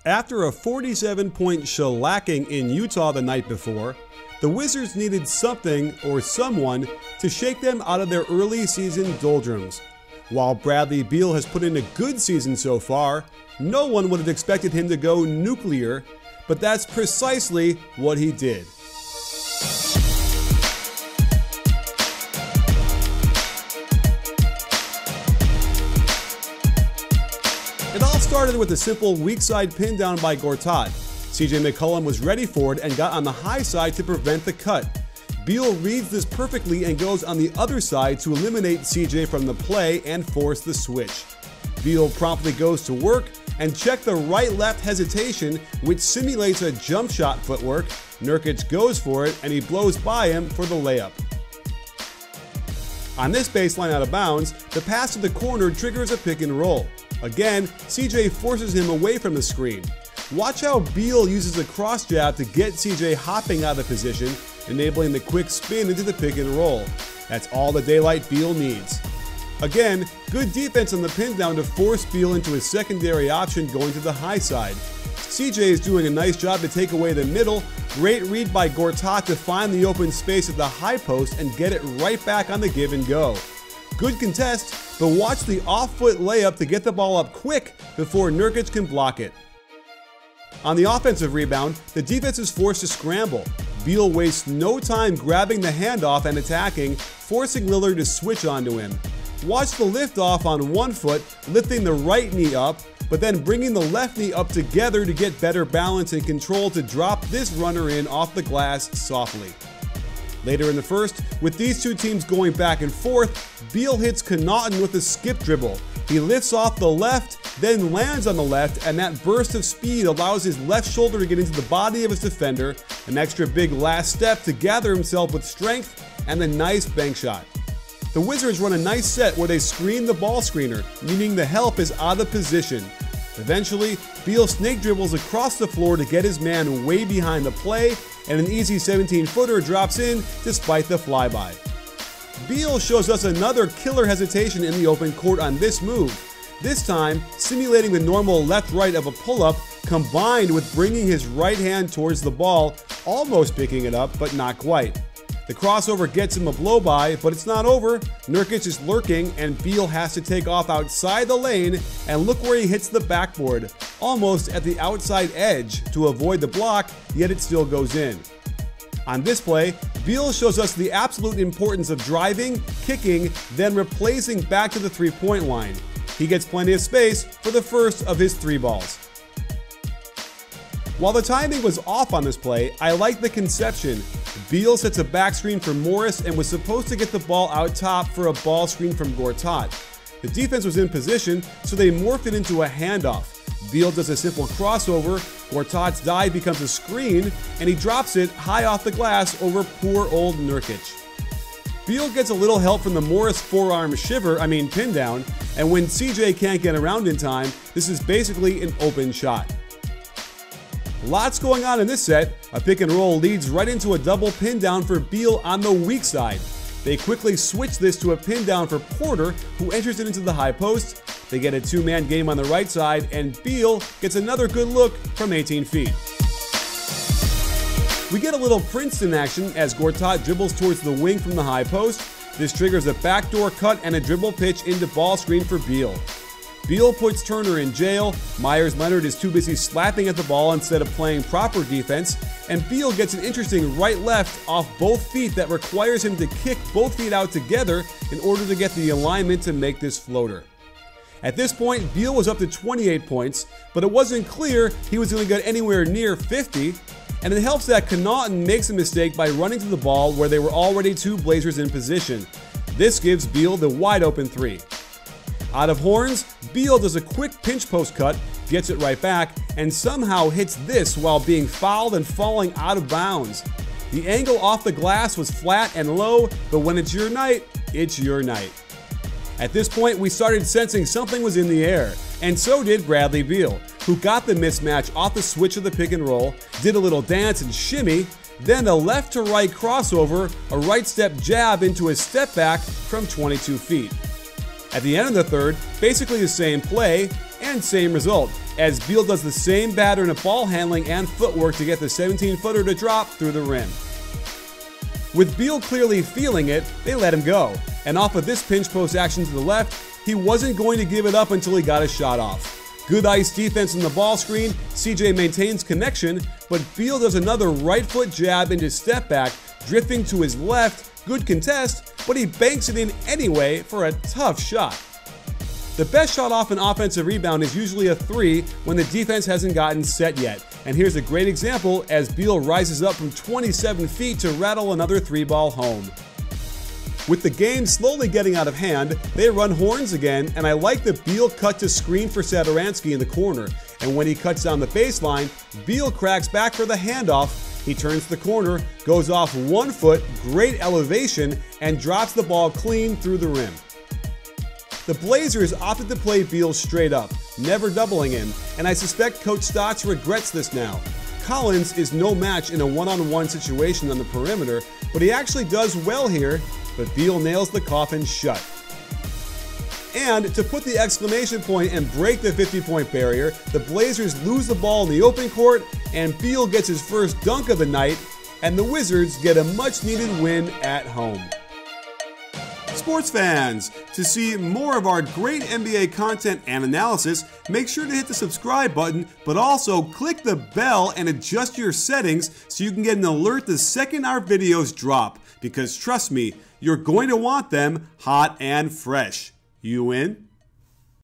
After a 47-point shellacking in Utah the night before, the Wizards needed something or someone to shake them out of their early season doldrums. While Bradley Beal has put in a good season so far, no one would have expected him to go nuclear, but that's precisely what he did. It all started with a simple weak side pin down by Gortat. CJ McCollum was ready for it and got on the high side to prevent the cut. Beal reads this perfectly and goes on the other side to eliminate CJ from the play and force the switch. Beal promptly goes to work and check the right-left hesitation, which simulates a jump shot footwork. Nurkic goes for it and he blows by him for the layup. On this baseline out of bounds, the pass to the corner triggers a pick and roll. Again, CJ forces him away from the screen. Watch how Beal uses a cross jab to get CJ hopping out of position, enabling the quick spin into the pick and roll. That's all the daylight Beal needs. Again, good defense on the pin down to force Beal into his secondary option going to the high side. CJ is doing a nice job to take away the middle. Great read by Gortat to find the open space at the high post and get it right back on the give and go. Good contest, but watch the off-foot layup to get the ball up quick before Nurkic can block it. On the offensive rebound, the defense is forced to scramble. Beal wastes no time grabbing the handoff and attacking, forcing Lillard to switch onto him. Watch the liftoff on one foot, lifting the right knee up, but then bringing the left knee up together to get better balance and control to drop this runner in off the glass softly. Later in the first, with these two teams going back and forth, Beal hits Connaughton with a skip dribble. He lifts off the left, then lands on the left, and that burst of speed allows his left shoulder to get into the body of his defender, an extra big last step to gather himself with strength, and a nice bank shot. The Wizards run a nice set where they screen the ball screener, meaning the help is out of position. Eventually, Beal snake dribbles across the floor to get his man way behind the play, and an easy 17-footer drops in despite the flyby. Beal shows us another killer hesitation in the open court on this move, this time simulating the normal left-right of a pull-up combined with bringing his right hand towards the ball, almost picking it up, but not quite. The crossover gets him a blow-by, but it's not over. Nurkic is lurking, and Beal has to take off outside the lane, and look where he hits the backboard, almost at the outside edge to avoid the block, yet it still goes in. On this play, Beal shows us the absolute importance of driving, kicking, then replacing back to the three-point line. He gets plenty of space for the first of his three balls. While the timing was off on this play, I like the conception. Beal sets a back screen for Morris and was supposed to get the ball out top for a ball screen from Gortat. The defense was in position, so they morphed it into a handoff. Beal does a simple crossover, Gortat's dive becomes a screen, and he drops it high off the glass over poor old Nurkic. Beal gets a little help from the Morris forearm pin down, and when CJ can't get around in time, this is basically an open shot. Lots going on in this set. A pick and roll leads right into a double pin down for Beal on the weak side. They quickly switch this to a pin down for Porter, who enters it into the high post. They get a two-man game on the right side, and Beal gets another good look from 18 feet. We get a little Princeton action as Gortat dribbles towards the wing from the high post. This triggers a backdoor cut and a dribble pitch into ball screen for Beal. Beal puts Turner in jail, Myers Leonard is too busy slapping at the ball instead of playing proper defense, and Beal gets an interesting right-left off both feet that requires him to kick both feet out together in order to get the alignment to make this floater. At this point, Beal was up to 28 points, but it wasn't clear he was going to get anywhere near 50, and it helps that Connaughton makes a mistake by running to the ball where there were already two Blazers in position. This gives Beal the wide-open three. Out of horns, Beal does a quick pinch post cut, gets it right back, and somehow hits this while being fouled and falling out of bounds. The angle off the glass was flat and low, but when it's your night, it's your night. At this point, we started sensing something was in the air, and so did Bradley Beal, who got the mismatch off the switch of the pick and roll, did a little dance and shimmy, then a left to right crossover, a right step jab into a step back from 22 feet. At the end of the third, basically the same play, And same result, as Beal does the same pattern of ball handling and footwork to get the 17-footer to drop through the rim. With Beal clearly feeling it, they let him go. And off of this pinch post action to the left, he wasn't going to give it up until he got his shot off. Good ice defense in the ball screen, CJ maintains connection, but Beal does another right foot jab into step back, drifting to his left, good contest, but he banks it in anyway for a tough shot. The best shot off an offensive rebound is usually a 3 when the defense hasn't gotten set yet. And here's a great example as Beal rises up from 27 feet to rattle another 3-ball home. With the game slowly getting out of hand, they run horns again, and I like the Beal cut to screen for Satoransky in the corner. And when he cuts down the baseline, Beal cracks back for the handoff. He turns the corner, goes off 1 foot, great elevation, and drops the ball clean through the rim. The Blazers opted to play Beal straight up, never doubling him, and I suspect Coach Stotts regrets this now. Collins is no match in a one-on-one situation on the perimeter, but he actually does well here, but Beal nails the coffin shut. And to put the exclamation point and break the 50-point barrier, the Blazers lose the ball in the open court, and Beal gets his first dunk of the night, and the Wizards get a much-needed win at home. Sports fans, to see more of our great NBA content and analysis, make sure to hit the subscribe button, but also click the bell and adjust your settings so you can get an alert the second our videos drop, because trust me, you're going to want them hot and fresh. You in?